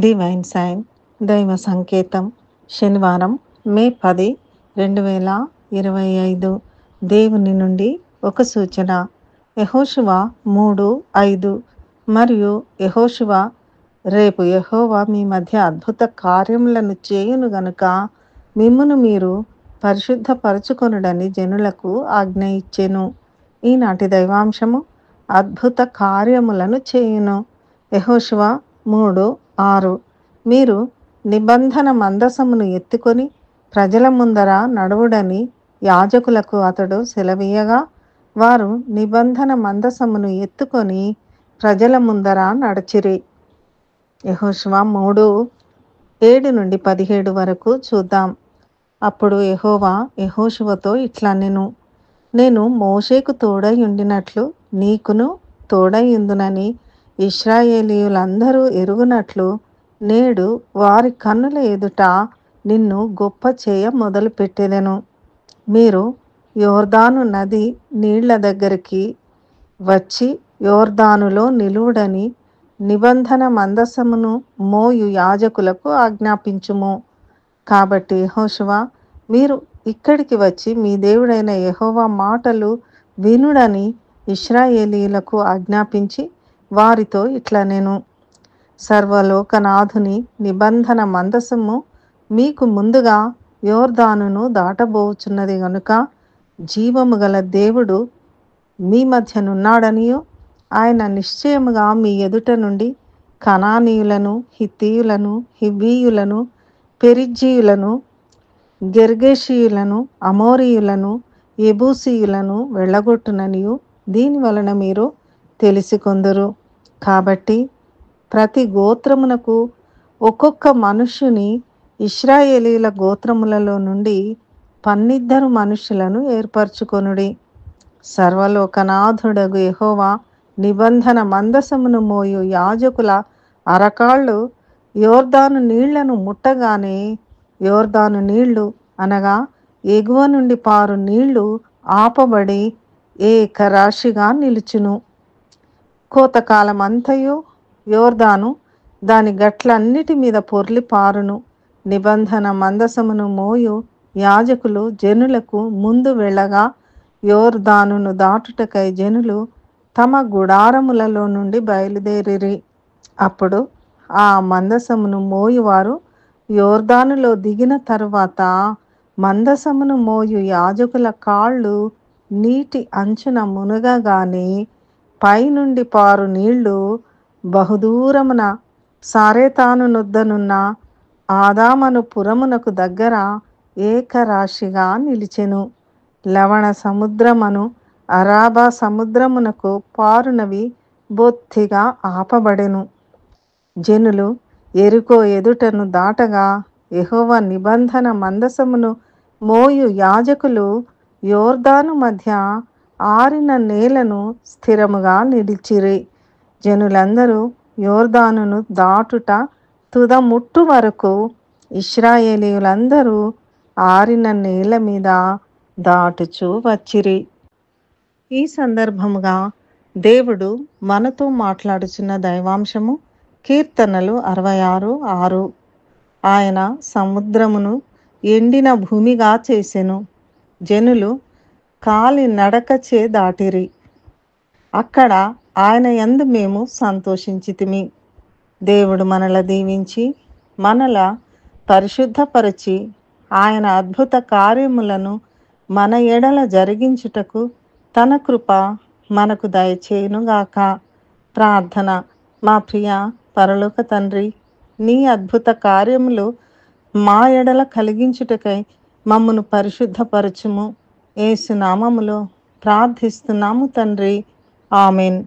Divine sign దైవ సంకేతం శనివారం మే 10, 2025 దేవుని నుండి ఒక సూచన. యెహోషువ 3:5 మరియు యెహోషువ రేపు యెహోవా మీ మధ్య అద్భుత కార్యములను చేయును గనుక మిమ్మును మీరు పరిశుద్ధపరచుకొనుడని జనులకు ఆజ్ఞ ఇచ్చెను. ఈనాటి దైవాంశము అద్భుత కార్యములను చేయును. యెహోషువ 3:6 మీరు నిబంధన మందసమును ఎత్తుకొని ప్రజల ముందర నడువుడని యాజకులకు అతడు సెలవీయగా వారు నిబంధన మందసమును ఎత్తుకొని ప్రజల ముందర నడిచిరి. యెహోషువ 3:7-17 వరకు చూద్దాం. అప్పుడు యెహోవా యెహోషువతో ఇట్లనెను, నేను మోషేకు తోడై ఉండినట్లు నీకును తోడై ఉందునని ఇశ్రాయేలీయులందరూ ఎరుగునట్లు నేడు వారి కన్నుల ఎదుట నిన్ను గొప్ప చేయ మొదలుపెట్టెదను. మీరు యోర్దాను నది నీళ్ల దగ్గరికి వచ్చి యోర్దానులో నిలువుడని నిబంధన మందసమును మోయు యాజకులకు ఆజ్ఞాపించుము. కాబట్టి యెహోషువ మీరు ఇక్కడికి వచ్చి మీ దేవుడైన యెహోవా మాటలు వినుడని ఇశ్రాయేలీయులకు ఆజ్ఞాపించి వారితో ఇట్లనెను, సర్వలోకనాథుని నిబంధన మందసము మీకు ముందుగా యోర్దానును దాటబోచున్నది గనుక జీవము గల దేవుడు మీ మధ్యనున్నాడనియు ఆయన నిశ్చయముగా మీ ఎదుట నుండి కనానీయులను, హిత్తీయులను, హివ్వీయులను, పెరిజ్జీయులను, గెర్గేషీయులను, అమోరీయులను, యెబూసీయులను వెళ్ళగొట్టుననియు దీని వలన మీరు తెలిసికొందురు. కాబట్టి ప్రతి గోత్రమునకు ఒక్కొక్క మనుష్యుని ఇశ్రాయేలీల గోత్రములలో నుండి 12 మనుషులను ఏర్పరచుకొనుడి. సర్వలోకనాథుడగు యెహోవా నిబంధన మందసమును మోయు యాజకుల అరకాళ్ళు యోర్దాను నీళ్లను ముట్టగానే యోర్దాను నీళ్లు అనగా ఎగువ నుండి పారు నీళ్లు ఆపబడి ఏకరాశిగా నిలుచును. కోతకాలమంతయు యోర్దాను దాని గట్లన్నిటి మీద పొర్లి పారును. నిబంధన మందసమును మోయు యాజకులు జనులకు ముందు వెళ్ళగా యోర్దానును దాటుటకై జనులు తమ గుడారములలో నుండి బయలుదేరిరి. అప్పుడు ఆ మందసమును మోయువారు యోర్దానులో దిగిన తరువాత మందసమును మోయు యాజకుల కాళ్ళు నీటి అంచున మునగగానే పైనుండి పారు నీళ్లు బహుదూరమున సారెతాను నొద్దనున్న ఆదామను పురమునకు దగ్గర ఏకరాశిగా నిలిచెను. లవణ సముద్రమును అరాబా సముద్రమునకు పారునవి బొత్తిగా ఆపబడెను. జనులు యెరికో ఎదుటను దాటగా యెహోవా నిబంధన మందసమును మోయు యాజకులు యోర్దాను మధ్య ఆరిన నేలను స్థిరముగా నిలిచిరి. జనులందరూ యోర్దానును దాటుట తుదముట్టు వరకు ఇశ్రాయేలీయులందరూ ఆరిన నేల మీద దాటుచూ వచ్చిరి. ఈ సందర్భముగా దేవుడు మనతో మాట్లాడుచున్న దైవాంశము కీర్తనలు 66:6. ఆయన సముద్రమును ఎండిన భూమిగా చేసెను. జనులు కాలి నడకచే దాటిరి. అక్కడ ఆయన యందు మేము సంతోషించితిమి. దేవుడు మనల దీవించి మనల పరిశుద్ధపరచి ఆయన అద్భుత కార్యములను మన ఎడల జరిగించుటకు తన కృప మనకు దయచేయునుగాక. ప్రార్థన. మా ప్రియ పరలోక తండ్రి, నీ అద్భుత కార్యములు మా ఎడల కలిగించుటకై మమ్మను పరిశుద్ధపరచుము. యేసు నామములో ప్రార్థిస్తున్నాము తండ్రి. ఆమెన్.